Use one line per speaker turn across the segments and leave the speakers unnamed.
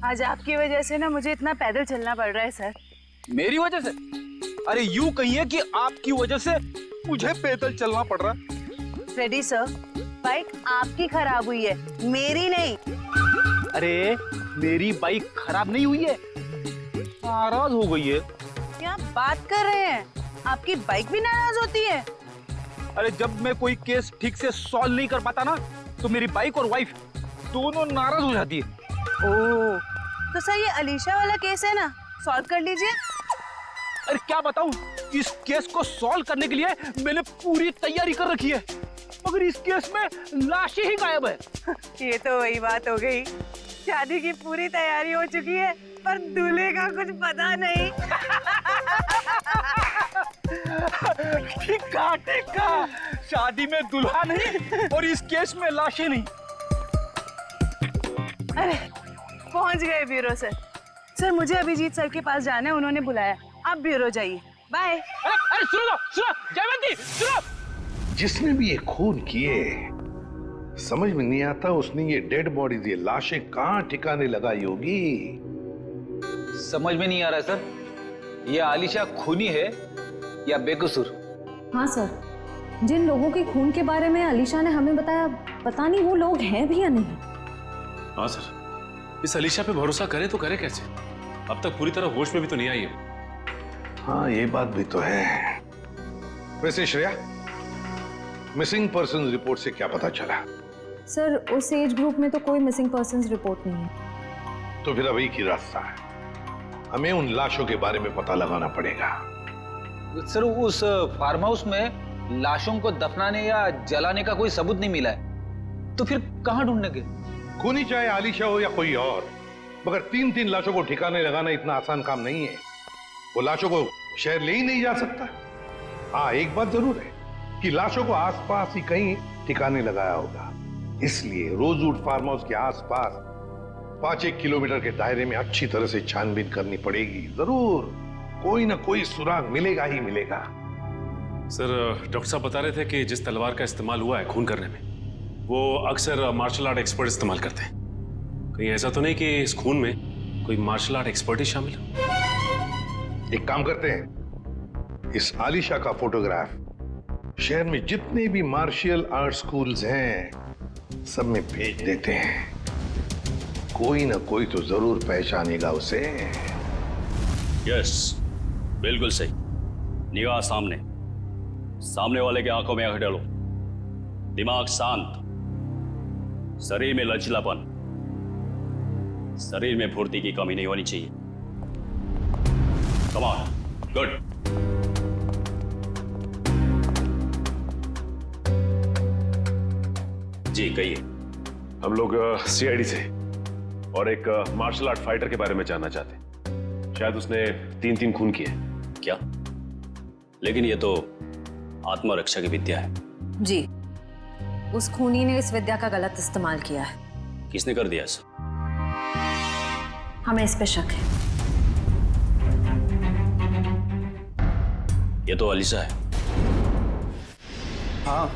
आज आपकी वजह से ना मुझे इतना पैदल चलना पड़ रहा है सर।
मेरी वजह से? अरे यूं कहिए कि आपकी वजह से मुझे पैदल चलना पड़ रहा है।
फ्रेडी सर, बाइक आपकी खराब हुई है, मेरी नहीं।
अरे मेरी बाइक खराब नहीं हुई है, नाराज हो गई है।
क्या बात कर रहे हैं? आपकी बाइक भी नाराज होती है?
अरे जब मैं कोई केस ठीक से सॉल्व नहीं कर पाता ना, तो मेरी बाइक और वाइफ दोनों नाराज हो जाती है।
ओह, तो सर ये अलीशा वाला केस है ना, सॉल्व कर लीजिए।
अरे क्या बताऊं, इस केस को सॉल्व करने के लिए मैंने पूरी तैयारी कर रखी है, मगर इस केस में लाशें ही गायब है।
ये तो वही बात हो गई, शादी की पूरी तैयारी हो चुकी है पर दूल्हे का कुछ पता नहीं।
ठीक कहा, शादी में दुल्हा नहीं और इस केस में लाशें नहीं।
अरे पहुंच गए ब्यूरो सर। सर मुझे अभिजीत सर के पास जाना है, उन्होंने बुलाया। आप ब्यूरो जाइए, बाय।
अरे सुनो जयवंती, सुनो।
जिसने भी ये खून किए, समझ में नहीं आता उसने ये डेड बॉडीज, ये लाशें कहां ठिकाने लगाई होगी।
समझ में नहीं आ रहा सर, ये आलिशा खूनी है या बेकसूर?
हाँ सर, जिन लोगों के खून के बारे में अलीशा ने हमें बताया, पता नहीं वो लोग हैं भी या नहीं।
हाँ सर, इस अलीशा पे भरोसा करें तो करें कैसे? अब तक पूरी तरह होश में भी तो नहीं आई है।
हाँ ये बात भी तो है। वैसे श्रेया, मिसिंग पर्सन रिपोर्ट से क्या पता चला?
सर उस एज ग्रुप में तो कोई मिसिंग पर्संस रिपोर्ट नहीं है।
तो फिर अब एक ही रास्ता है, हमें उन लाशों के बारे में पता लगाना पड़ेगा।
सर उस फार्म हाउस में लाशों को दफनाने या जलाने का कोई सबूत नहीं मिला है, तो फिर कहाँ ढूंढने के?
खूनी चाहे आलिशा हो या कोई और, मगर 3-3 लाशों को ठिकाने लगाना इतना आसान काम नहीं है। वो लाशों को शहर ले ही नहीं जा सकता। हाँ एक बात जरूर है कि लाशों को आसपास ही कहीं ठिकाने लगाया होगा, इसलिए रोजवुड फार्म हाउस के आसपास 5-1 किलोमीटर के दायरे में अच्छी तरह से छानबीन करनी पड़ेगी। जरूर कोई ना कोई सुराग मिलेगा ही मिलेगा।
सर डॉक्टर साहब बता रहे थे कि जिस तलवार का इस्तेमाल हुआ है खून करने में, वो अक्सर मार्शल आर्ट एक्सपर्ट इस्तेमाल करते हैं। कहीं ऐसा तो नहीं कि इस खून में कोई मार्शल आर्ट एक्सपर्ट ही शामिल है?
एक काम करते हैं, इस आलिशा का फोटोग्राफ शहर में जितने भी मार्शल आर्ट स्कूल्स हैं सब में भेज देते हैं। कोई ना कोई तो जरूर पहचानेगा उसे।
यस, बिल्कुल सही। निगाह सामने, सामने वाले की आंखों में आंख डालो, दिमाग शांत, शरीर में लचीलापन, शरीर में फुर्ती की कमी नहीं होनी चाहिए। Come on, good. जी कहिए।
हम लोग सीआईडी से और एक मार्शल आर्ट फाइटर के बारे में जानना चाहते हैं। शायद उसने 3 खून किए।
क्या? लेकिन ये तो आत्मरक्षा की विद्या है।
जी, उस खूनी ने इस विद्या का गलत इस्तेमाल किया है।
किसने कर दिया ऐसा?
हमें इस पे शक है।
ये तो अलीशा है।
हाँ,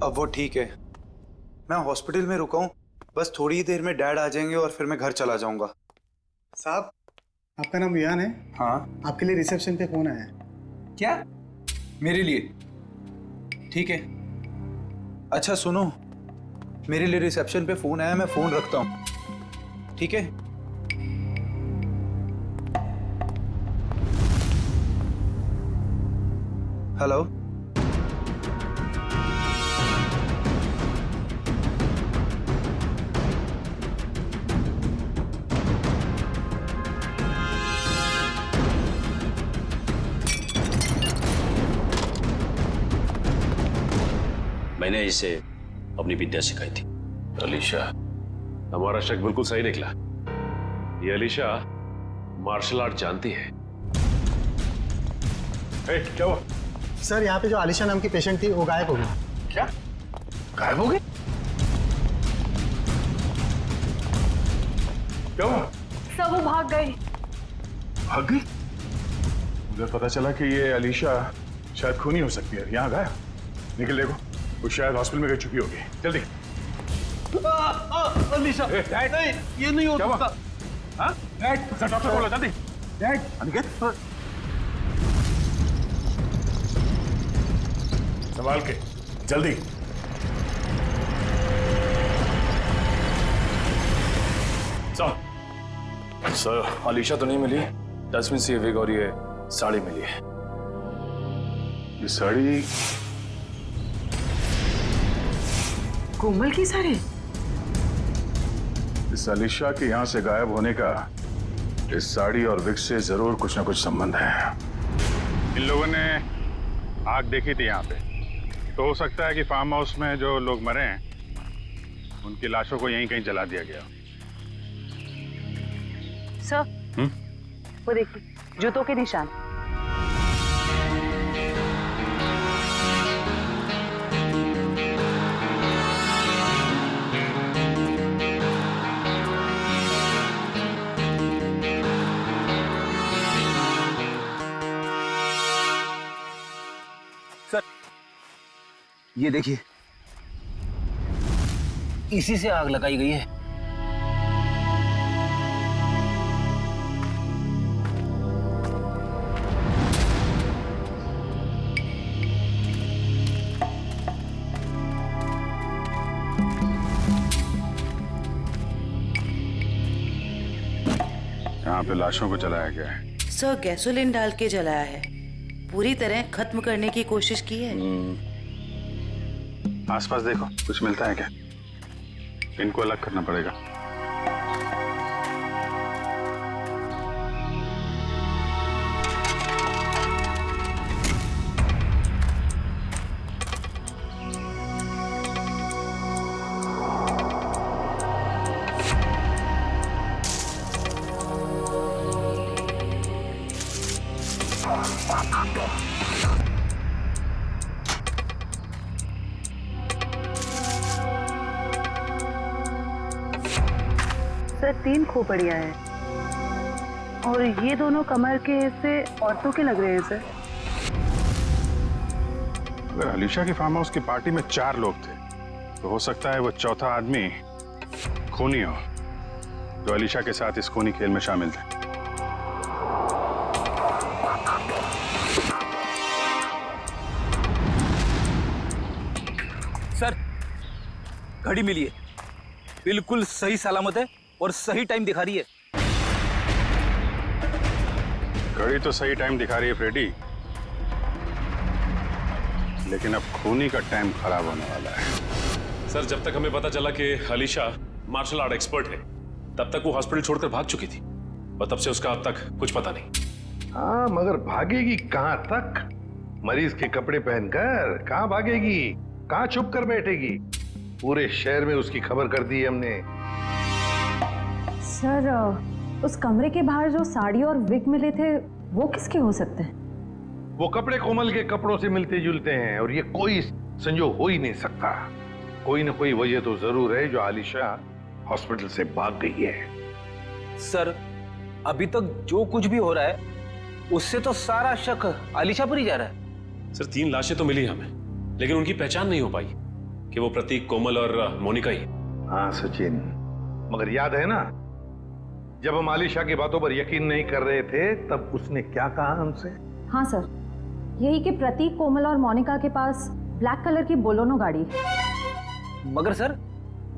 अब वो ठीक है। मैं हॉस्पिटल में रुका हूँ, बस थोड़ी ही देर में डैड आ जाएंगे और फिर मैं घर चला जाऊंगा।
साहब, आपका नाम वियान है?
हाँ।
आपके लिए रिसेप्शन पे फोन आया है।
क्या? मेरे लिए? ठीक है। अच्छा सुनो, मेरे लिए रिसेप्शन पे फोन आया, मैं फोन रखता हूँ, ठीक है? हेलो,
मैंने इसे अपनी विद्या सिखाई थी।
अलीशा, हमारा शक बिल्कुल सही निकला। ये अलीशा मार्शल आर्ट जानती है। क्या हुआ?
सर यहाँ पे जो आलिशा नाम की पेशेंट थी वो गायब हो गई।
क्या गायब हो गई? क्या हुआ?
सब वो भाग गई।
भाग गई?
मुझे पता चला कि ये अलीशा शायद खूनी हो सकती है। यहाँ गायब। निकल देखो, वो शायद हॉस्पिटल में रह चुकी होगी। जल्दी।
अलीशा
डैड
नहीं, ये नहीं हो
क्या हुआ?
सकता।
हाँ डैड सर डॉक्टर बोलो जल्दी डैड अनिकेत संभाल के जल्दी
सर अलीशा तो नहीं मिली। डस्टबिन से ये विग और ये साड़ी मिली है।
ये साड़ी
कोमल की साड़ी?
इस अलीशा के यहाँ से गायब होने का इस साड़ी और विग से जरूर कुछ ना कुछ संबंध है। इन लोगों ने आग देखी थी यहाँ पे, तो हो सकता है कि फार्म हाउस में जो लोग मरे हैं उनकी लाशों को यहीं कहीं जला दिया गया।
सर, वो देखिए जूतों के निशान।
सर, ये देखिए, इसी से आग लगाई गई है।
यहाँ पे लाशों को जलाया गया है।
सर, गैसोलीन डाल के जलाया है। पूरी तरह खत्म करने की कोशिश की है।
आसपास देखो, कुछ मिलता है क्या? इनको अलग करना पड़ेगा।
सर, 3 खोपड़ियां हैं और ये दोनों कमर के हिस्से औरतों के लग रहे हैं सर।
अगर अलीशा की फार्म हाउस की पार्टी में 4 लोग थे, तो हो सकता है वो चौथा आदमी खूनी हो, जो अलीशा के साथ इस खूनी खेल में शामिल थे।
सर, घड़ी मिली है, बिल्कुल सही सलामत है और सही टाइम दिखा रही है।
घड़ी तो सही टाइम दिखा रही है फ्रेडी, लेकिन अब खूनी का टाइम खराब होने वाला है।
सर, जब तक हमें पता चला कि अलीशा मार्शल आर्ट एक्सपर्ट है, तब तक वो हॉस्पिटल छोड़कर भाग चुकी थी और तब से उसका अब तक कुछ पता नहीं।
हाँ, मगर भागेगी कहां तक? मरीज के कपड़े पहनकर कहां भागेगी? कहां छुप कर बैठेगी? पूरे शहर में उसकी खबर कर दी है हमने।
सर, उस कमरे के बाहर जो साड़ी और विग मिले थे वो किसके हो सकते हैं?
वो कपड़े कोमल के कपड़ों से मिलते जुलते हैं और ये कोई संजोग हो ही नहीं सकता। कोई ना कोई वजह तो जरूर है जो आलिशा हॉस्पिटल से भाग गई है।
सर, अभी तक जो कुछ भी हो रहा है उससे तो सारा शक आलिशा पर ही जा रहा है।
सर, 3 लाशें तो मिली हमें, लेकिन उनकी पहचान नहीं हो पाई कि वो प्रतीक, कोमल और मोनिका ही।
हाँ सचिन, मगर याद है ना, जब हम आलिशा की बातों पर यकीन नहीं कर रहे थे तब उसने क्या कहा हमसे?
हाँ सर, यही कि प्रतीक, कोमल और मोनिका के पास ब्लैक कलर की बोलोनो गाड़ी है।
मगर सर,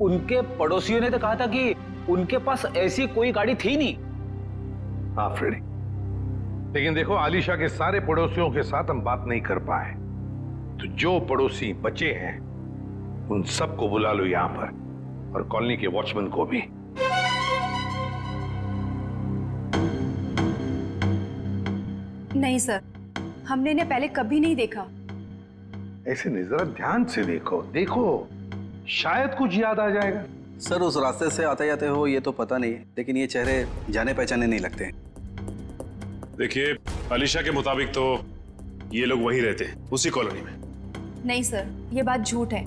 उनके पड़ोसियों ने तो कहा था कि उनके पास ऐसी कोई गाड़ी थी नहीं।
हाँ फ्रेडी, लेकिन देखो, आलिशा के सारे पड़ोसियों के साथ हम बात नहीं कर पाए, तो जो पड़ोसी बचे हैं उन सबको बुला लो यहां पर, और कॉलोनी के वॉचमैन को भी।
नहीं सर, हमने इन्हें पहले कभी नहीं देखा।
ऐसे नहीं, जरा ध्यान से देखो, देखो शायद कुछ याद आ जाएगा।
सर, उस रास्ते से आते जाते हो ये तो पता नहीं, लेकिन ये चेहरे जाने पहचाने नहीं लगते।
देखिए, अलीशा के मुताबिक तो ये लोग वहीं रहते हैं, उसी कॉलोनी में।
नहीं सर, ये बात झूठ है।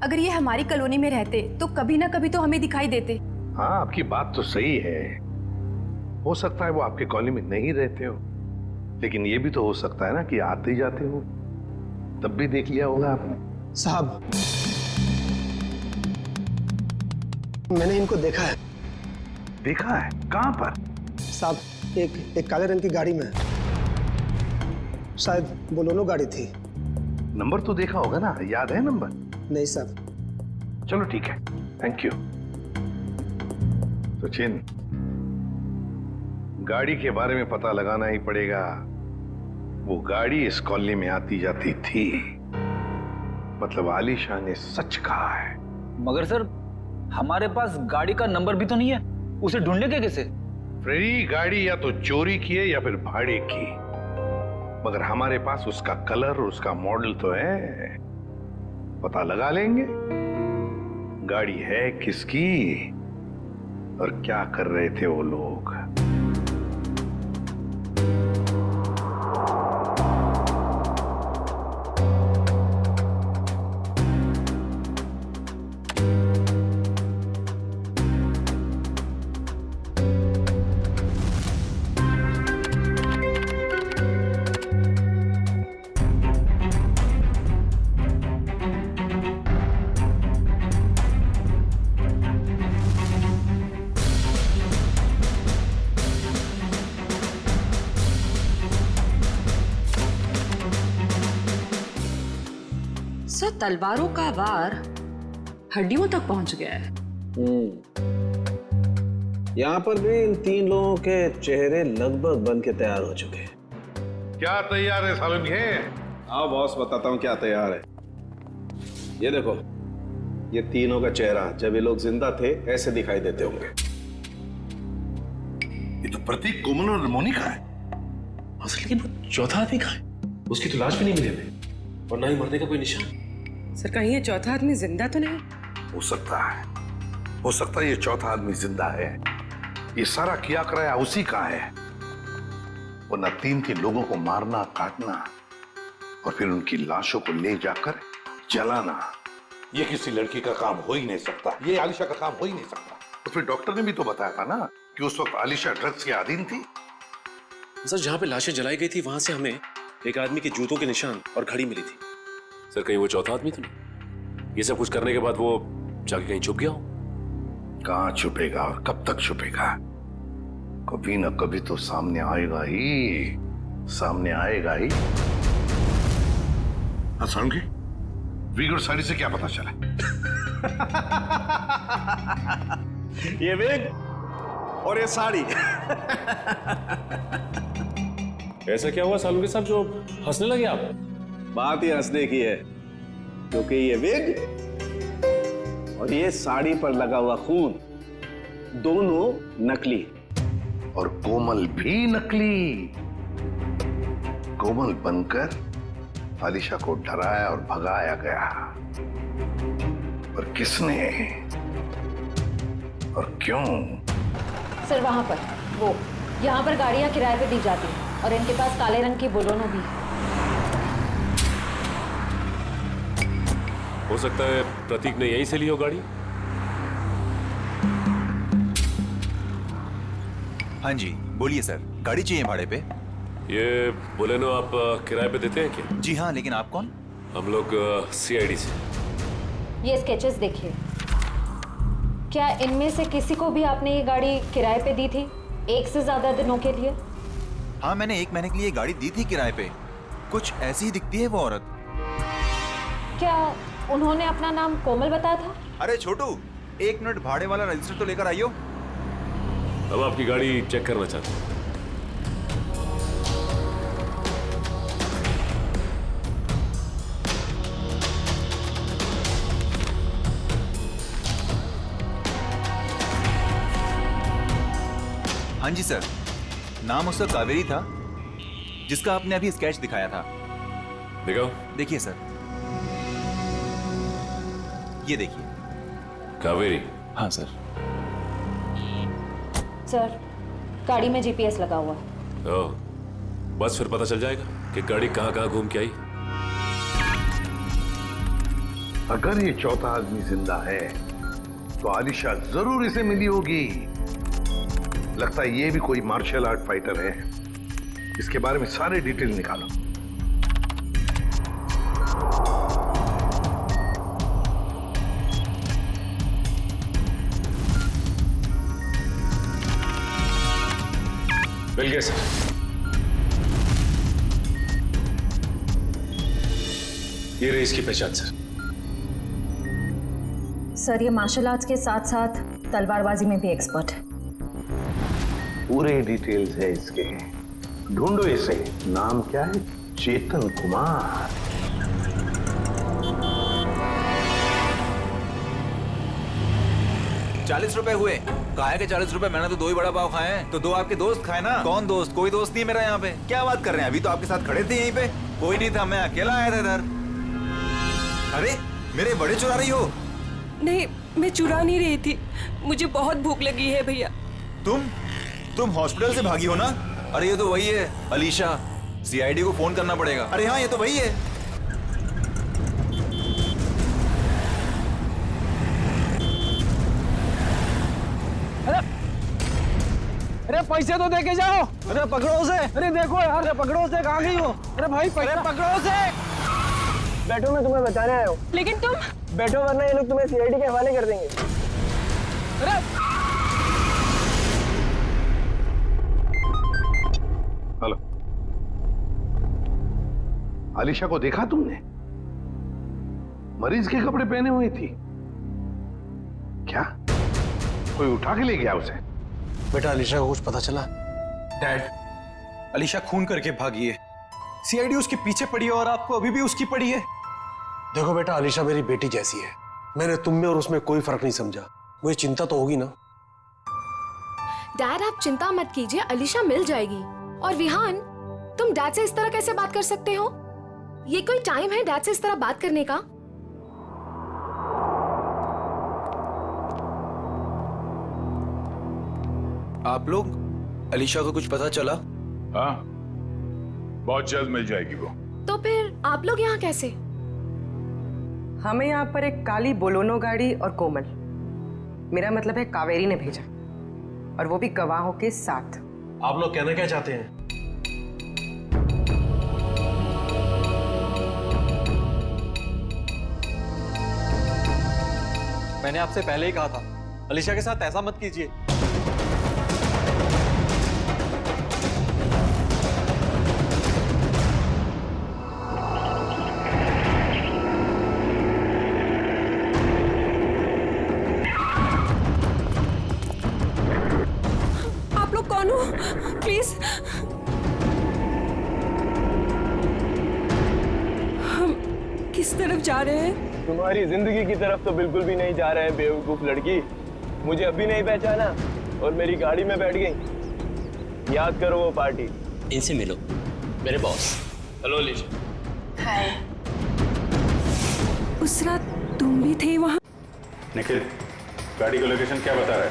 अगर ये हमारी कॉलोनी में रहते तो कभी ना कभी तो हमें दिखाई देते।
हाँ, आपकी बात तो सही है, हो सकता है वो आपके कॉलोनी में नहीं रहते हो, लेकिन ये भी तो हो सकता है ना कि आते जाते हो, तब भी देख लिया होगा आपने।
साहब, मैंने इनको देखा है।
देखा है? कहां पर?
साहब एक काले रंग की गाड़ी में, शायद बोलेरो गाड़ी थी।
नंबर तो देखा होगा ना, याद है नंबर?
नहीं साहब।
चलो ठीक है, थैंक यू। सचिन, गाड़ी के बारे में पता लगाना ही पड़ेगा। वो गाड़ी इस कॉलोनी में आती जाती थी, मतलब आलिशा ने सच कहा है।
मगर सर, हमारे पास गाड़ी का नंबर भी तो नहीं है, उसे ढूंढने के कैसे?
फ्रेडी, गाड़ी या तो चोरी की है या फिर भाड़े की, मगर हमारे पास उसका कलर और उसका मॉडल तो है, पता लगा लेंगे गाड़ी है किसकी और क्या कर रहे थे वो लोग।
सर, तलवारों का वार हड्डियों तक पहुंच गया है।
यहाँ पर भी इन 3 लोगों के चेहरे लगभग बन के तैयार हो चुके हैं।
क्या तैयार है सालुंखे?
आओ बॉस, बताता हूँ क्या तैयार है। ये देखो, ये तीनों का चेहरा जब ये लोग जिंदा थे ऐसे दिखाई देते होंगे।
ये तो प्रतीक, कोमल और मोनिका है।
असल लेकिन वो चौथा आदमी कहाँ है? उसकी तो लाश भी नहीं मिली हमें, और ना ही मरने का कोई निशान।
सर, कहीं ये चौथा आदमी जिंदा तो नहीं?
हो सकता है ये चौथा आदमी जिंदा है। ये सारा किया कराया उसी का है। वरना 3 लोगों को मारना, काटना और फिर उनकी लाशों को ले जाकर जलाना, ये किसी लड़की का काम हो ही नहीं सकता। ये आलिशा का काम हो ही नहीं सकता। तो फिर डॉक्टर ने भी तो बताया था ना कि उस वक्त आलिशा ड्रग्स के अधीन थी।
सर, जहाँ पे लाशें जलाई गई थी वहां से हमें एक आदमी के जूतों के निशान और घड़ी मिली थी। सर, कहीं वो चौथा आदमी तो नहीं? ये सब कुछ करने के बाद वो जाके कहीं छुप गया हो?
कहां छुपेगा और कब तक छुपेगा? कभी ना कभी तो सामने आएगा ही, सामने आएगा ही। हाँ सालुंखे, विग और साड़ी से क्या पता चला?
ये विग और ये साड़ी।
ऐसा क्या हुआ सालुंखे साहब जो हंसने लगे आप?
बात ही हंसने की है, क्योंकि ये विग और ये साड़ी पर लगा हुआ खून दोनों नकली,
और कोमल भी नकली। कोमल बनकर आलिशा को डराया और भगाया गया। पर किसने और क्यों?
सर, वहां पर वो यहाँ पर गाड़ियां किराए पे दी जाती हैं और इनके पास काले रंग की बोलेरो भी।
हो सकता है प्रतीक ने यहीं से ली हो गाड़ी।
हाँ जी, बोलिए सर, गाड़ी चाहिए भाड़े पे?
ये बोलेनो आप किराए पे देते हैं क्या?
जी हाँ, लेकिन आप कौन?
हम लोग CID से।
ये स्केचेस देखिए। क्या इनमें से किसी को भी आपने ये गाड़ी किराए पे दी थी 1 से ज्यादा दिनों के लिए?
हाँ, मैंने 1 महीने के लिए गाड़ी दी थी किराए पे। कुछ ऐसी ही दिखती है वो औरत।
क्या उन्होंने अपना नाम कोमल बताया था?
अरे छोटू, 1 मिनट, भाड़े वाला रजिस्टर तो लेकर आइयो।
अब आपकी गाड़ी चेक करना चाहते हैं।
हाँ जी सर, नाम उसका कावेरी था, जिसका आपने अभी स्केच दिखाया था।
दिखाओ।
देखिए सर, ये देखिए।
कावेरी?
हाँ सर।
सर, गाड़ी में GPS लगा हुआ है।
ओह, बस फिर पता चल जाएगा कि गाड़ी कहाँ घूम के आई।
अगर ये चौथा आदमी जिंदा है तो आलिशा जरूर इसे मिली होगी। लगता है ये भी कोई मार्शल आर्ट फाइटर है। इसके बारे में सारे डिटेल निकालो।
मिल गए सर। ये रही इसकी पहचान सर।
सर ये मार्शल आर्ट्स के साथ साथ तलवारबाजी में भी एक्सपर्ट है।
पूरे डिटेल्स है इसके, ढूंढो इसे। नाम क्या है? चेतन कुमार।
40 रुपए हुए। काहे के 40 रुपए? मैंने तो 2 ही बड़ा पाव खाए हैं। तो 2 आपके दोस्त खाए ना। कौन दोस्त? कोई दोस्त नहीं है मेरा यहाँ पे। क्या बात कर रहे हैं? अभी तो आपके साथ खड़े थे यहीं पे। कोई नहीं था, मैं अकेला आया था इधर। अरे मेरे बड़े चुरा रही हो?
नहीं, मैं चुरा नहीं रही थी, मुझे बहुत भूख लगी है भैया।
तुम हॉस्पिटल से भागी हो ना? अरे ये तो वही है अलीशा। सीआईडी को फोन करना पड़ेगा। अरे हाँ, ये तो वही है।
अरे पैसे तो देके जाओ। अरे पकड़ो उसे। अरे देखो यार, अरे पकड़ो उसे, कहाँ गई हो? अरे भाई पैसे पकड़ो उसे।
बैठो, मैं तुम्हें बताने आया हूँ।
लेकिन तुम
बैठो वरना ये लोग तुम्हें सीआईडी के हवाले कर देंगे।
अरे
हेलो, आलिशा को देखा तुमने? मरीज के कपड़े पहने हुई थी। क्या कोई उठा के ले गया उसे?
बेटा अलीशा को कुछ पता चला?
डैड, अलीशा खून करके भागी है। सीआईडी उसके पीछे पड़ी है और आपको अभी भी उसकी पड़ी है।
देखो बेटा, अलीशा मेरी बेटी जैसी है। मैंने तुम में और उसमें कोई फर्क नहीं समझा। मुझे चिंता तो होगी ना।
डैड आप चिंता मत कीजिए, अलीशा मिल जाएगी। और विहान, तुम डैड से इस तरह कैसे बात कर सकते हो? ये कोई टाइम है डैड से इस तरह बात करने का?
आप लोग, अलीशा को कुछ पता चला?
हाँ, बहुत जल्द मिल जाएगी वो।
तो फिर आप लोग यहाँ कैसे?
हमें यहाँ पर एक काली बोलोनो गाड़ी और कोमल, मेरा मतलब है कावेरी ने भेजा, और वो भी गवाहों के साथ।
आप लोग कहना क्या चाहते हैं?
मैंने आपसे पहले ही कहा था, अलीशा के साथ ऐसा मत कीजिए।
आप लोग कौन हो? प्लीज, हम किस तरफ जा रहे हैं?
तुम्हारी जिंदगी की तरफ तो बिल्कुल भी नहीं जा रहे हैं बेवकूफ लड़की। मुझे अभी नहीं पहचाना और मेरी गाड़ी में बैठ गई। याद करो वो पार्टी।
इनसे मिलो, मेरे बॉस।
हेलो अलीशा।
हाय। उस रात तुम भी थे वहाँ?
निखिल, गाड़ी का लोकेशन क्या बता रहा है?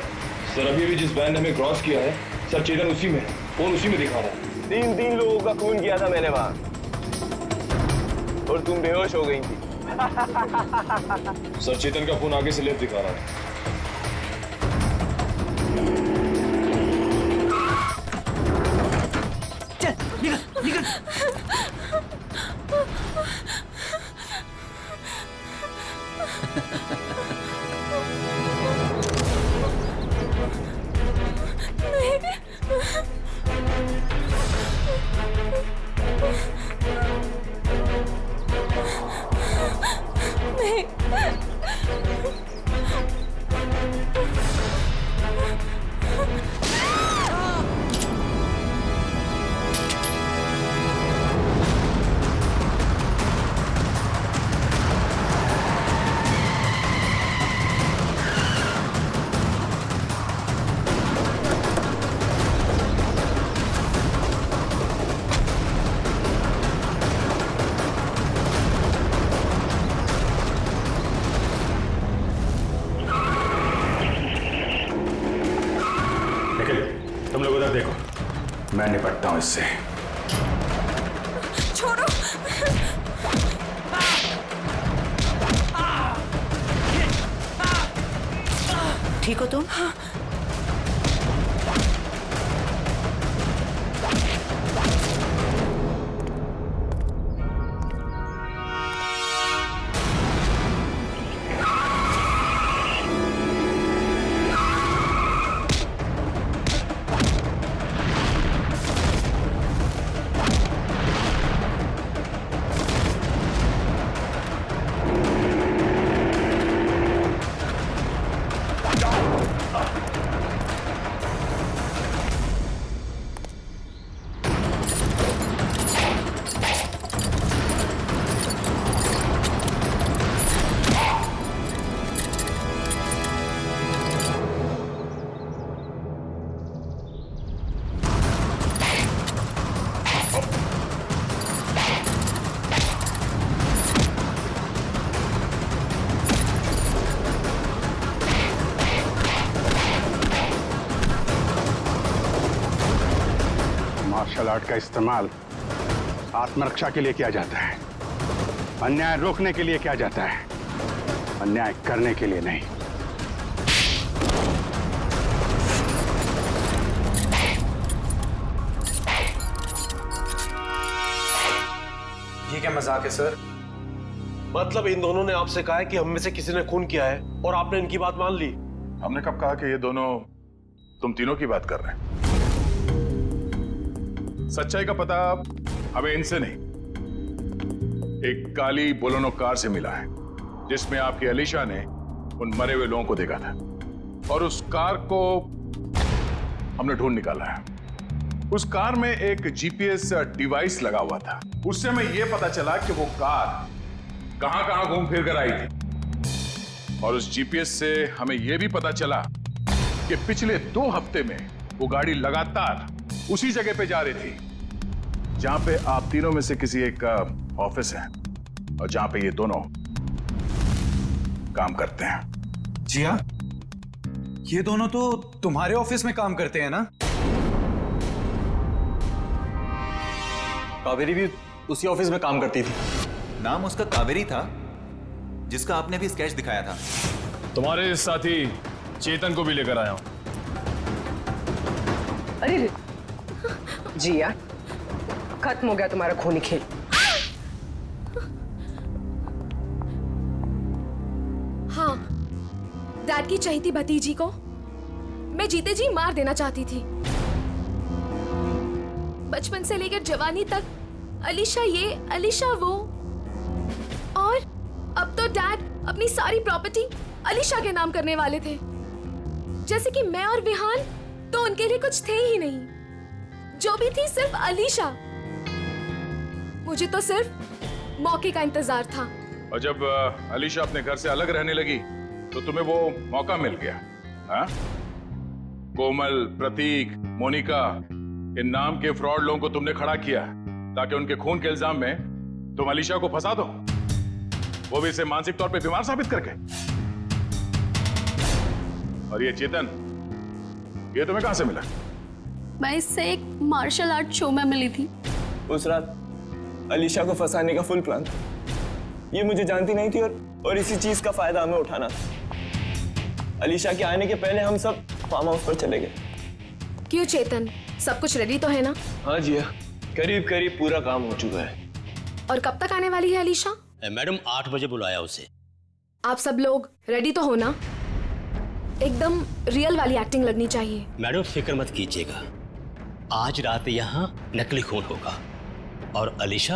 सर अभी भी जिस वैन ने हमें क्रॉस किया है, सर चेतन उसी में है, फोन उसी में दिखा रहा है।
3 लोगों का खून किया था मैंने वहाँ, और तुम बेहोश हो गई थी।
सर चेतन का फोन आगे से लेफ्ट दिखा रहा है।
चल निकल निकल।
तुम लोग उधर देखो, मैं निपटता हूं इससे।
छोड़ो।
ठीक हो तुम?
मार्शल आर्ट का इस्तेमाल आत्मरक्षा के लिए किया जाता है, अन्याय रोकने के लिए किया जाता है, अन्याय करने के लिए नहीं।
ये क्या मजाक है सर?
मतलब इन दोनों ने आपसे कहा है कि हम में से किसी ने खून किया है और आपने इनकी बात मान ली?
हमने कब कहा कि ये दोनों तुम तीनों की बात कर रहे हैं? सच्चाई का पता हमें इनसे नहीं, एक काली बोलेरो कार से मिला है जिसमें आपकी अलीशा ने उन मरे हुए लोगों को देखा था, और उस कार को हमने ढूंढ निकाला है। उस कार में एक जीपीएस डिवाइस लगा हुआ था, उससे हमें यह पता चला कि वो कार कहां कहां घूम फिर कर आई थी, और उस जीपीएस से हमें यह भी पता चला कि पिछले 2 हफ्ते में वो गाड़ी लगातार उसी जगह पे जा रही थी जहां पे आप तीनों में से किसी एक का ऑफिस है और जहां पे ये दोनों काम करते हैं।
जी हाँ, ये दोनों तो तुम्हारे ऑफिस में काम करते हैं ना?
कावेरी भी उसी ऑफिस में काम करती थी।
नाम उसका कावेरी था, जिसका आपने भी स्केच दिखाया था।
तुम्हारे साथी चेतन को भी लेकर आया हूं।
अरे जिया, खत्म हो गया तुम्हारा खूनी खेल।
हाँ, डैड की चहेती भतीजी को मैं जीते जी मार देना चाहती थी। बचपन से लेकर जवानी तक अलीशा ये, अलीशा वो, और अब तो डैड अपनी सारी प्रॉपर्टी अलीशा के नाम करने वाले थे। जैसे कि मैं और विहान तो उनके लिए कुछ थे ही नहीं, जो भी थी सिर्फ अलीशा। मुझे तो सिर्फ मौके का इंतजार था।
और जब अलीशा अपने घर से अलग रहने लगी तो तुम्हें वो मौका मिल गया, हाँ? कोमल, प्रतीक, मोनिका, इन नाम के फ्रॉड लोगों को तुमने खड़ा किया ताकि उनके खून के इल्जाम में तुम अलीशा को फंसा दो, वो भी इसे मानसिक तौर पे बीमार साबित करके। और ये चेतन, ये तुम्हें कहां से मिला?
मैं इससे एक मार्शल आर्ट शो में मिली थी।
उस रात अलीशा को फंसाने का फुल प्लान था। ये मुझे जानती नहीं थी और इसी चीज का फायदा हमें उठाना था। अलीशा के आने के पहले हम सब फार्म हाउस पर चले गए।
क्यों चेतन, सब कुछ रेडी तो है ना?
हाँ जी, करीब करीब पूरा काम हो चुका है।
और कब तक आने वाली है अलीशा?
मैडम 8 बजे बुलाया उसे।
आप सब लोग रेडी तो हो ना? एकदम रियल वाली एक्टिंग लगनी चाहिए।
मैडम फिक्र मत कीजिएगा, आज रात यहाँ नकली खून होगा और अलीशा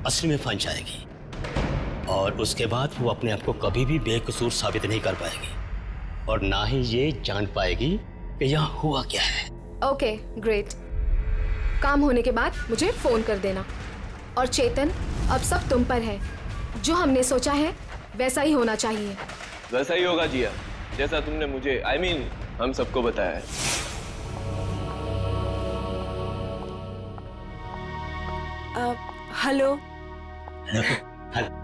असली में फंस जाएगी, और उसके बाद वो अपने आप को कभी भी बेकसूर साबित नहीं कर पाएगी और ना ही ये जान पाएगी कि यहाँ हुआ क्या है।
Okay, great. काम होने के बाद मुझे फोन कर देना। और चेतन, अब सब तुम पर है। जो हमने सोचा है वैसा ही होना चाहिए।
वैसा ही होगा जिया, जैसा तुमने मुझे हम सबको बताया है।
हेलो।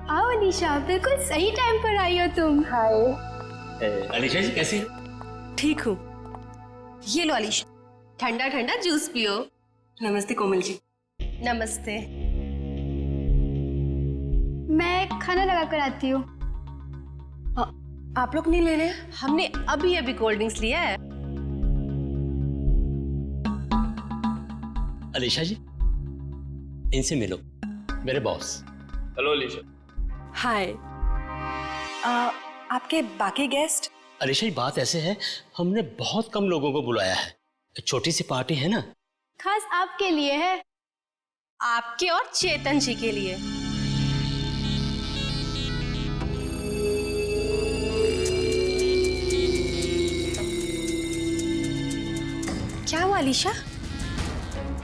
आओ अलीशा, बिल्कुल सही टाइम पर आई हो तुम।
हाय अलीशा जी, कैसी?
ठीक हूँ। ये लो अलीशा, ठंडा ठंडा जूस पियो। नमस्ते कोमल जी। नमस्ते। मैं खाना लगा कर आती हूँ। आप लोग नहीं ले रहे? हमने अभी अभी कोल्ड ड्रिंक्स लिया है।
अलीशा जी, इनसे मिलो, मेरे बॉस।
हेलो अलीशा।
हाय। आपके बाकी गेस्ट?
अलीशा, बात ऐसे है, हमने बहुत कम लोगों को बुलाया है, छोटी सी पार्टी है ना।
खास आपके लिए है, आपके और चेतन जी के लिए। क्या हुआ अलीशा?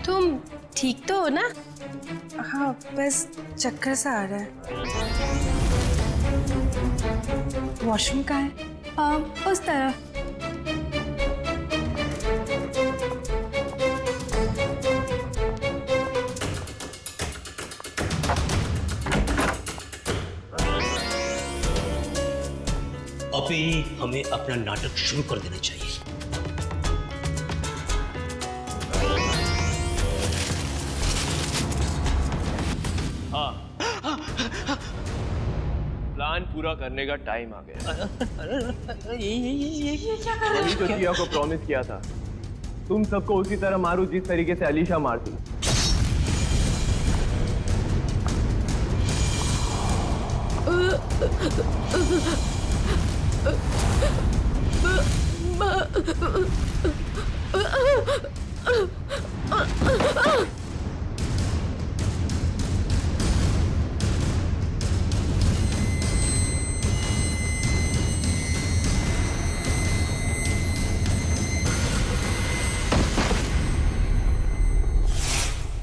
तुम ठीक तो हो ना?
हाँ, बस चक्कर सा आ रहा है। वॉशरूम कहाँ है?
उस तरफ।
अभी हमें अपना नाटक शुरू कर देना चाहिए।
हाँ, प्लान पूरा करने का टाइम आ गया। वही तो जिया को प्रॉमिस किया था, तुम सबको उसी तरह मारूं जिस तरीके से अलीशा मारती।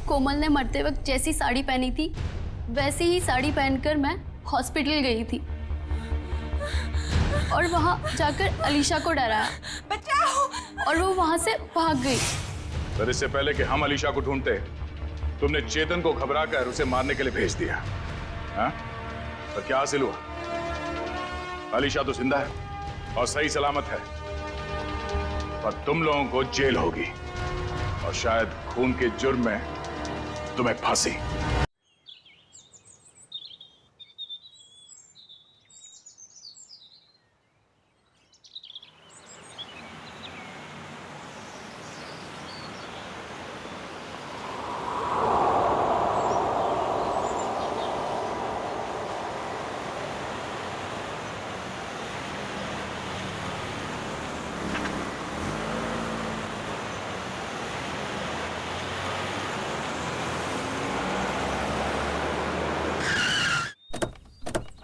कोमल ने मरते वक्त जैसी साड़ी पहनी थी वैसी ही साड़ी पहनकर मैं हॉस्पिटल गई थी और वहां जाकर अलीशा को डराया, बचाओ, और वो वहां से भाग गई।
पर इससे पहले कि हम अलीशा को ढूंढते, तुमने चेतन को घबराकर उसे मारने के लिए भेज दिया। हाँ? पर क्या हासिल हुआ? अलीशा तो जिंदा है और सही सलामत है, पर तुम लोगों को जेल होगी और शायद खून के जुर्म में तुम्हें फांसी।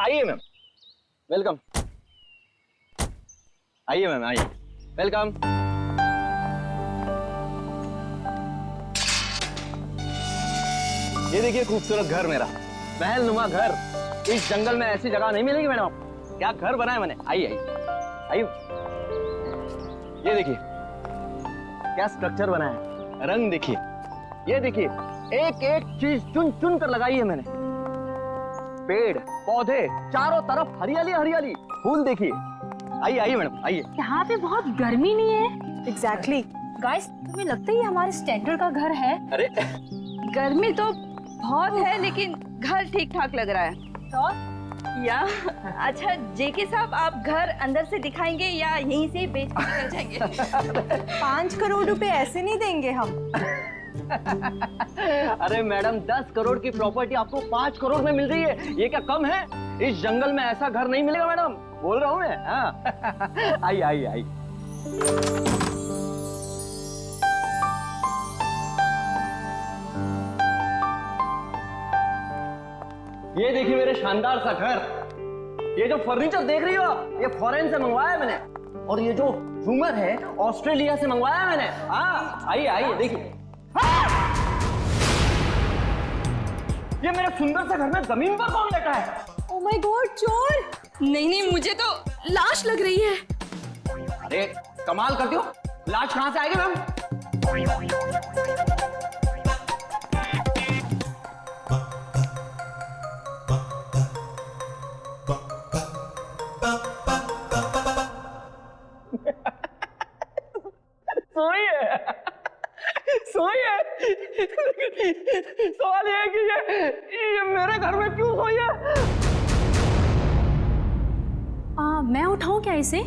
आइए मैम, वेलकम। आइए मैम, आइए, वेलकम। ये देखिए खूबसूरत घर मेरा, महल नुमा घर। इस जंगल में ऐसी जगह नहीं मिलेगी मैडम। क्या घर बनाया मैंने। आइए आइए आइए, ये देखिए क्या स्ट्रक्चर बनाया है, रंग देखिए, ये देखिए एक एक चीज चुन चुन कर लगाई है मैंने। पेड़ पौधे चारों तरफ हरियाली हरियाली, फूल देखिए। आइए आइए मैडम, आइए।
यहाँ पे बहुत गर्मी नहीं है?
एग्जैक्टली।
गाइस, तुम्हें लगता है ये हमारे स्टैंडर्ड का घर है?
अरे
गर्मी तो बहुत है, लेकिन घर ठीक ठाक लग रहा है।
तो
या अच्छा जेके साहब, आप घर अंदर से दिखाएंगे या यहीं से बेच के निकल जाएंगे?
5 करोड़ रुपए ऐसे नहीं देंगे हम।
अरे मैडम, 10 करोड़ की प्रॉपर्टी आपको 5 करोड़ में मिल रही है, ये क्या कम है? इस जंगल में ऐसा घर नहीं मिलेगा मैडम, बोल रहा हूँ मैं। हाँ। आइए आइए आइए। ये देखिए मेरे शानदार सा घर। ये जो फर्नीचर देख रही हो आप, ये फॉरेन से मंगवाया मैंने, और ये जो झूमर है ऑस्ट्रेलिया से मंगवाया मैंने। हाँ, आइए आइए देखिए। ये मेरे सुंदर से घर में जमीन पर कौन लेटा है?
ओह माय गॉड, चोर!
नहीं नहीं, मुझे तो लाश लग रही है।
अरे कमाल करती हो, लाश कहां से आएगी मैम? सोइए सोइए। सवाल ये है कि ये मेरे घर में क्यों सोई है?
मैं उठाऊं क्या इसे?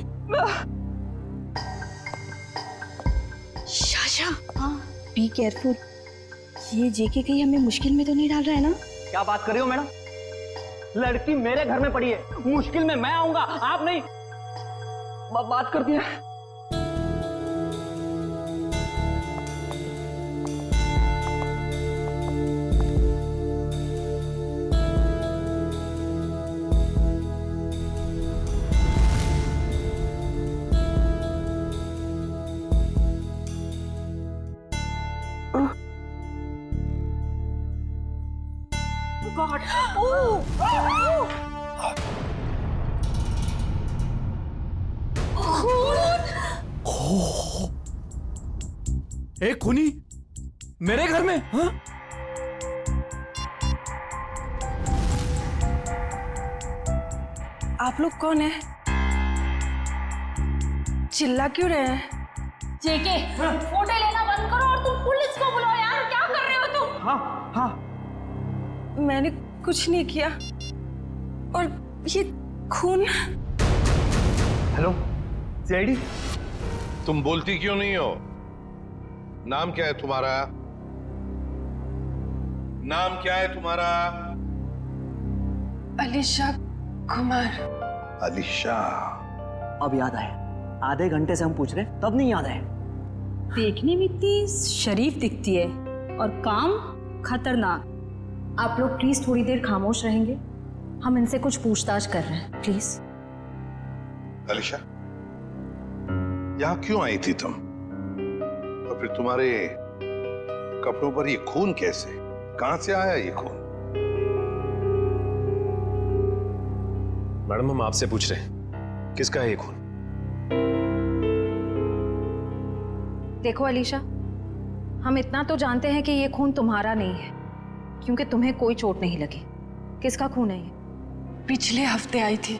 शाशा, हाँ, बी केयरफुल। ये जेके कहीं हमें मुश्किल में तो नहीं डाल रहा है ना?
क्या बात कर रही हो मैडम? लड़की मेरे घर में पड़ी है, मुश्किल में मैं आऊंगा, आप नहीं। बात करती है।
एक खूनी मेरे घर में? हाँ?
आप लोग कौन है? चिल्ला क्यों रहे हैं?
जेके, फोटो लेना बंद करो और तुम पुलिस को बुलाओ यार, क्या कर रहे हो तुम?
हाँ हाँ,
मैंने कुछ नहीं किया। और ये खून।
Hello CID.
तुम बोलती क्यों नहीं हो? नाम क्या है तुम्हारा? नाम क्या है तुम्हारा?
अलीशा कुमार।
अलीशा।
अब याद आया, आधे घंटे से हम पूछ रहे तब नहीं याद आया।
देखने में इतनी शरीफ दिखती है और काम खतरनाक।
आप लोग प्लीज थोड़ी देर खामोश रहेंगे, हम इनसे कुछ पूछताछ कर रहे हैं, प्लीज।
अलीशा, यहां क्यों आई थी तुम? और फिर तुम्हारे कपड़ों पर ये खून कैसे? कहां से आया ये खून?
मैडम हम आपसे पूछ रहे हैं, किसका है ये खून?
देखो अलीशा, हम इतना तो जानते हैं कि ये खून तुम्हारा नहीं है, क्योंकि तुम्हें कोई चोट नहीं लगी। किसका खून है ये?
पिछले हफ्ते आई थी।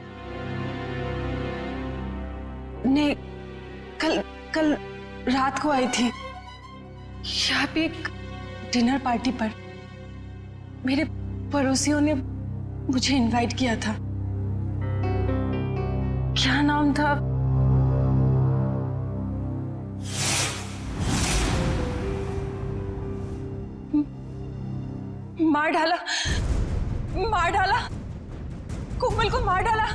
नहीं, कल रात को आई थी यहाँ पे एक डिनर पार्टी पर। मेरे पड़ोसियों ने मुझे इनवाइट किया था। क्या नाम था? मार डाला कोमल को मार डाला।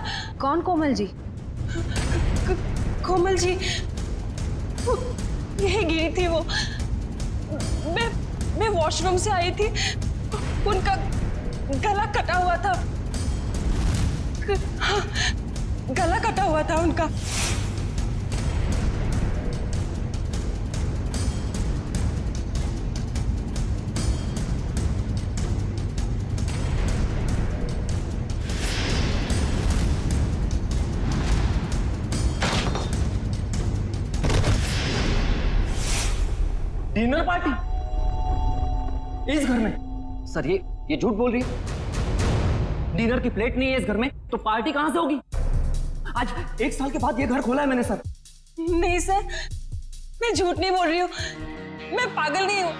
कौन कोमल जी?
कोमल जी यही गिरी थी वो। मैं वॉशरूम से आई थी, उनका गला कटा हुआ था। हाँ, गला कटा हुआ था उनका।
डिनर पार्टी इस घर में? सर ये झूठ बोल रही है। डिनर की प्लेट नहीं है इस घर में, तो पार्टी कहां से होगी? आज 1 साल के बाद ये घर खोला है मैंने सर।
नहीं सर, मैं झूठ नहीं बोल रही हूँ, मैं पागल नहीं हूँ।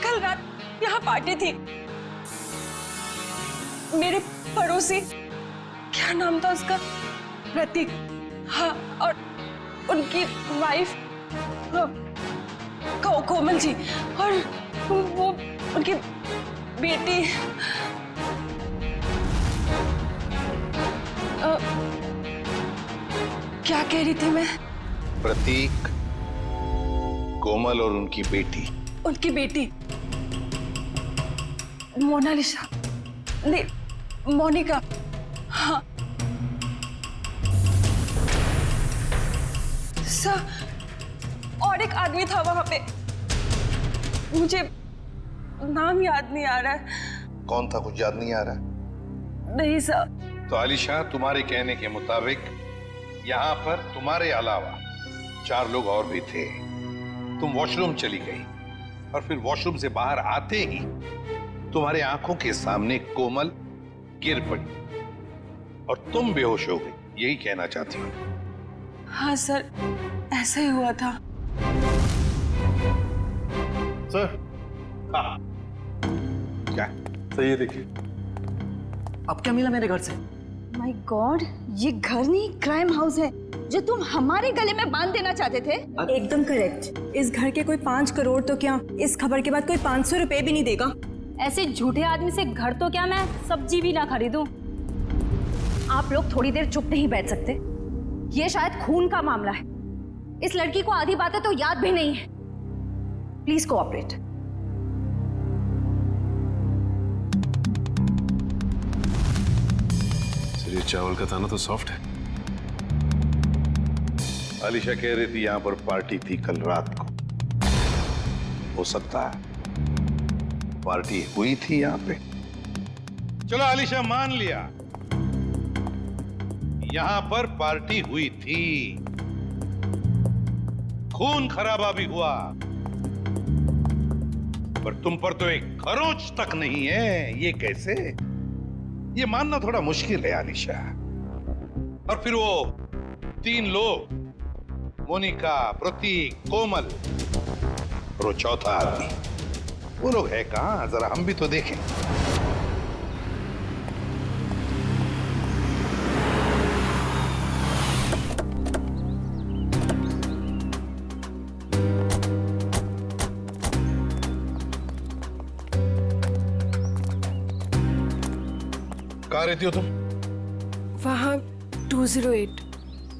कल रात यहाँ पार्टी थी। मेरे पड़ोसी, क्या नाम था उसका? प्रतीक। हाँ, और उनकी वाइफ कोमल जी, और वो उनकी बेटी। क्या कह रही थी मैं?
प्रतीक, कोमल और उनकी बेटी।
उनकी बेटी मोनालिसा, नहीं मोनिका। हाँ सर, और एक आदमी था वहां पे, मुझे नाम याद नहीं आ रहा है।
कौन था? कुछ याद नहीं आ रहा?
नहीं सर।
तो अलीशा, तुम्हारे कहने के मुताबिक यहाँ पर तुम्हारे अलावा 4 लोग और भी थे। तुम वॉशरूम चली गई और फिर वॉशरूम से बाहर आते ही तुम्हारे आंखों के सामने कोमल गिर पड़ी और तुम बेहोश हो गई। यही कहना चाहती हूँ?
हाँ सर, ऐसा ही हुआ था।
सर।
हाँ, क्या
सही है? देखिए
अब क्या मिला मेरे घर से?
माय गॉड, ये घर नहीं क्राइम हाउस है जो तुम हमारे गले में बांध देना चाहते थे।
एकदम करेक्ट। इस घर के कोई 5 करोड़ तो क्या, इस खबर के बाद कोई 500 रुपए भी नहीं देगा।
ऐसे झूठे आदमी से घर तो क्या, मैं सब्जी भी ना खरीदूं।
आप लोग थोड़ी देर चुप नहीं बैठ सकते? ये शायद खून का मामला है। इस लड़की को आधी बातें तो याद भी नहीं है। Please cooperate.
ये चावल का दाना तो सॉफ्ट है।
अलीशा कह रही थी यहाँ पर पार्टी थी कल रात को। हो सकता है पार्टी हुई थी यहाँ पे, चलो आलिशा मान लिया, यहां पर पार्टी हुई थी, खून खराबा भी हुआ, पर तुम पर तो एक खरोंच तक नहीं है। ये कैसे? ये मानना थोड़ा मुश्किल है आलिशा। और फिर वो 3 लोग, मोनिका, प्रतीक, कोमल और वो चौथा आदमी, वो लोग है कहां? जरा हम भी तो देखें। कहाँ रहती हो तुम?
वहाँ 208।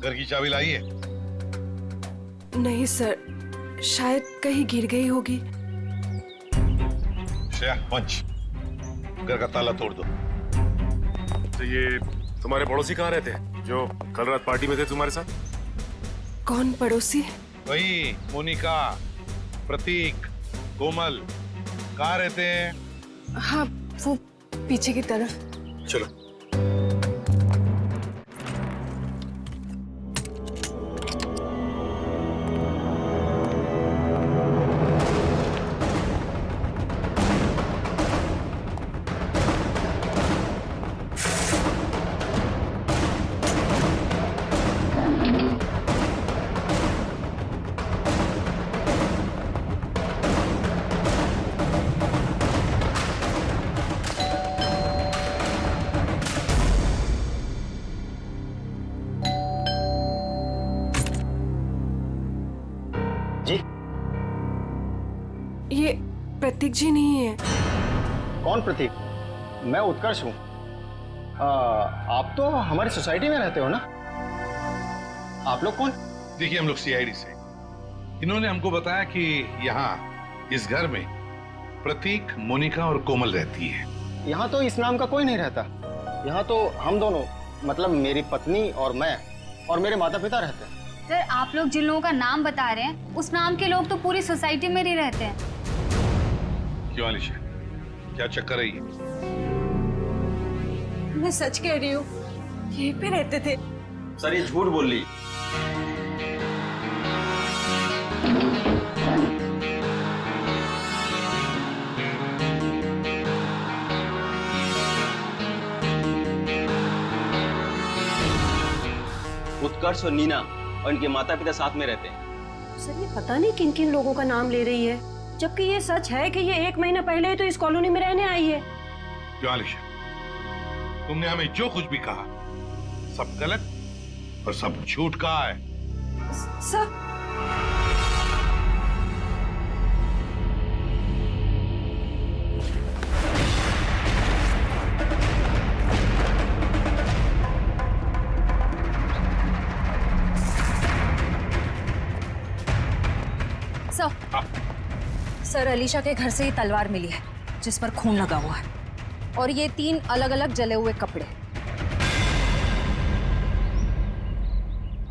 घर की चाबी लाई है?
नहीं सर, शायद कहीं गिर गई होगी।
श्रेया, पंच, घर का ताला तोड़ दो।
तो ये तुम्हारे पड़ोसी कहाँ रहते हैं जो कल रात पार्टी में थे तुम्हारे साथ?
कौन पड़ोसी?
वही मोनिका, प्रतीक, कोमल, कहाँ रहते हैं?
हाँ, वो पीछे की तरफ।
चलो।
ये प्रतीक जी नहीं है।
कौन प्रतीक? मैं उत्कर्ष हूँ। आप तो हमारी सोसाइटी में रहते हो ना? आप लोग कौन?
देखिए, हम लोग सीआईडी से। इन्होंने हमको बताया कि यहाँ इस घर में प्रतीक, मोनिका और कोमल रहती है।
यहाँ तो इस नाम का कोई नहीं रहता। यहाँ तो हम दोनों, मतलब मेरी पत्नी और मैं और मेरे माता पिता रहते हैं।
सर, आप लोग जिन लोगों का नाम बता रहे हैं, उस नाम के लोग तो पूरी सोसाइटी में ही रहते हैं।
क्यों आलिशा, क्या चक्कर है ये?
मैं सच कह रही हूँ, यहीं पे रहते थे।
सर, ये झूठ बोल रही।
उत्कर्ष और नीना और इनके माता पिता साथ में रहते हैं।
सर, ये पता नहीं किन किन लोगों का नाम ले रही है, जबकि ये सच है कि ये 1 महीना पहले ही तो इस कॉलोनी में रहने आई है।
क्यों आलिशा, तुमने हमें जो कुछ भी कहा सब गलत और सब झूठ कहा है।
सर,
सर, अलीशा के घर से ही तलवार मिली है जिस पर खून लगा हुआ है, और ये 3 अलग अलग जले हुए कपड़े।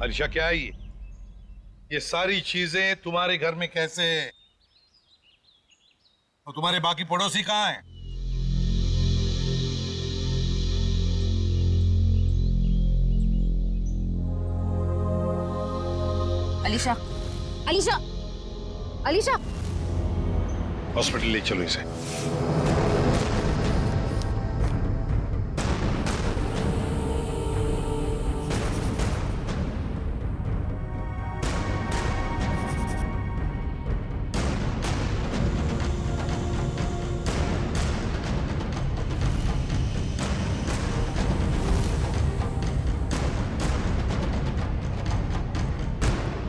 अलीशा, क्या है ये सारी चीजें तुम्हारे घर में कैसे? तो तुम्हारे बाकी पड़ोसी कहाँ हैं?
अलीशा, अलीशा, अलीशा!
हॉस्पिटल ले चलो इसे।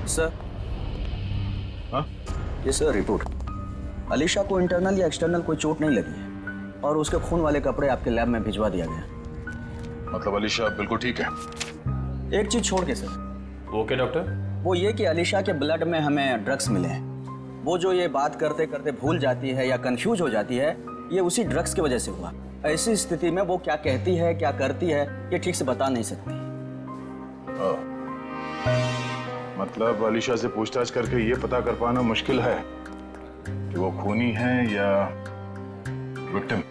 सर, हाँ? ये सर रिपोर्ट। अलीशा को इंटरनल या एक्सटर्नल कोई चोट नहीं लगी है और उसके खून वाले कपड़े आपके लैब में भिजवा दिया गया।
मतलब अलीशा बिल्कुल ठीक है?
एक चीज छोड़ के सर।
Okay doctor.
वो ये कि अलीशा के ब्लड में हमें ड्रग्स मिले हैं। वो जो ये बात करते करते भूल जाती है या कंफ्यूज हो जाती है, ये उसी ड्रग्स की वजह से हुआ। ऐसी स्थिति में वो क्या कहती है, क्या करती है, ये ठीक से बता नहीं सकती।
मतलब अलीशा से पूछताछ करके ये पता कर पाना मुश्किल है कि वो खूनी है या विक्टिम।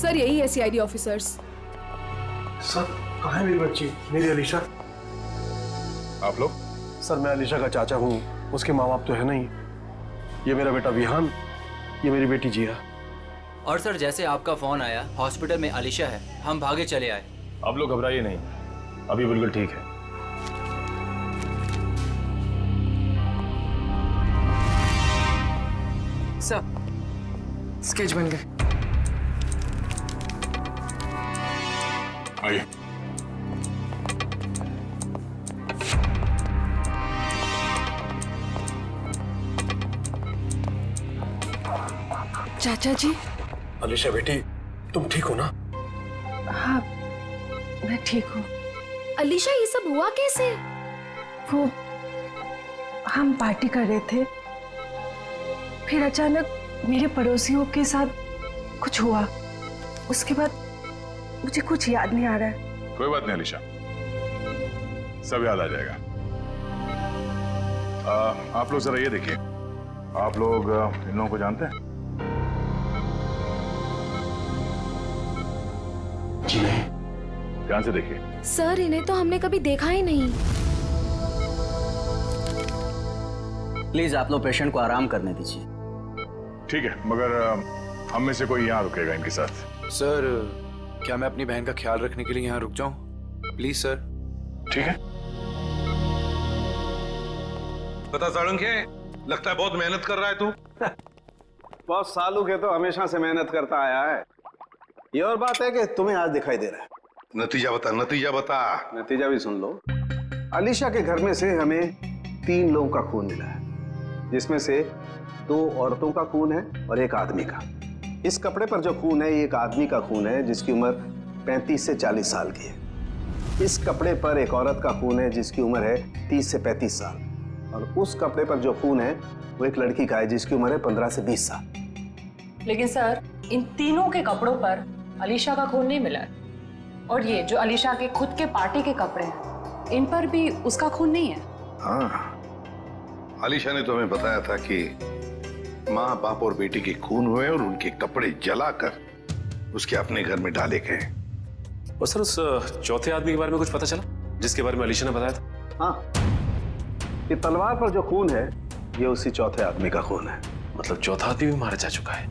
सर यही है सीआईडी ऑफिसर्स।
सर कहाँ है मेरी बच्ची, मेरी अलीशा?
आप लोग?
सर मैं अलीशा का चाचा हूँ, उसके माँ बाप तो है नहीं। ये मेरा बेटा विहान, ये मेरी बेटी जिया।
और सर जैसे आपका फोन आया हॉस्पिटल में अलीशा है, हम भागे चले आए।
आप लोग घबराइए नहीं, अभी बिल्कुल ठीक है।
सर स्केच बन गए।
आइए।
चाचा जी।
अलीशा बेटी, तुम ठीक हो ना?
हाँ मैं ठीक हूँ।
अलीशा ये सब हुआ कैसे?
वो हम पार्टी कर रहे थे, फिर अचानक मेरे पड़ोसियों के साथ कुछ हुआ। उसके बाद मुझे कुछ याद नहीं आ रहा है।
कोई बात नहीं अलीशा, सब याद आ जाएगा। आप लोग जरा ये देखिए, आप लोग इन लोगों को जानते हैं?
जी नहीं।
ध्यान से देखिए।
सर इन्हें तो हमने कभी देखा ही नहीं।
प्लीज आप लोग पेशेंट को आराम करने दीजिए।
ठीक है, मगर हम में से कोई यहाँ रुकेगा इनके साथ?
सर क्या मैं अपनी बहन का ख्याल रखने के लिए यहाँ रुक जाऊं? Please sir.
ठीक है।
पता साळुंखे, लगता है बहुत मेहनत कर रहा है तू।
बहुत सालों के तो हमेशा से मेहनत करता आया है। ये और बात है कि तुम्हें आज दिखाई दे रहा है।
नतीजा बता, नतीजा बता।
नतीजा भी सुन लो। अलीशा के घर में से हमें 3 लोगों का खून मिला है, जिसमें से 2 औरतों का खून है और 1 आदमी का। इस कपड़े पर जो खून है ये एक आदमी का खून है जिसकी उम्र 35 से 40 साल की है। इस कपड़े पर एक औरत का खून है जिसकी उम्र है 30 से 35 साल, और उस कपड़े पर जो खून है वो एक लड़की का है जिसकी उम्र है 15 से 20 साल।
लेकिन सर इन तीनों के कपड़ों पर अलीशा का खून नहीं मिला है, और ये जो अलीशा के खुद के पार्टी के कपड़े हैं इन पर भी उसका खून नहीं है।
हाँ, अलीशा ने तो हमें बताया था कि माँ बाप और बेटी के खून हुए और उनके कपड़े जलाकर उसके अपने घर में डाले गए।
और सर उस चौथे आदमी के बारे में कुछ पता चला जिसके बारे में अलीशा ने बताया था?
हाँ, ये तलवार पर जो खून है ये उसी चौथे आदमी का खून है।
मतलब चौथा आदमी भी मारा जा चुका है?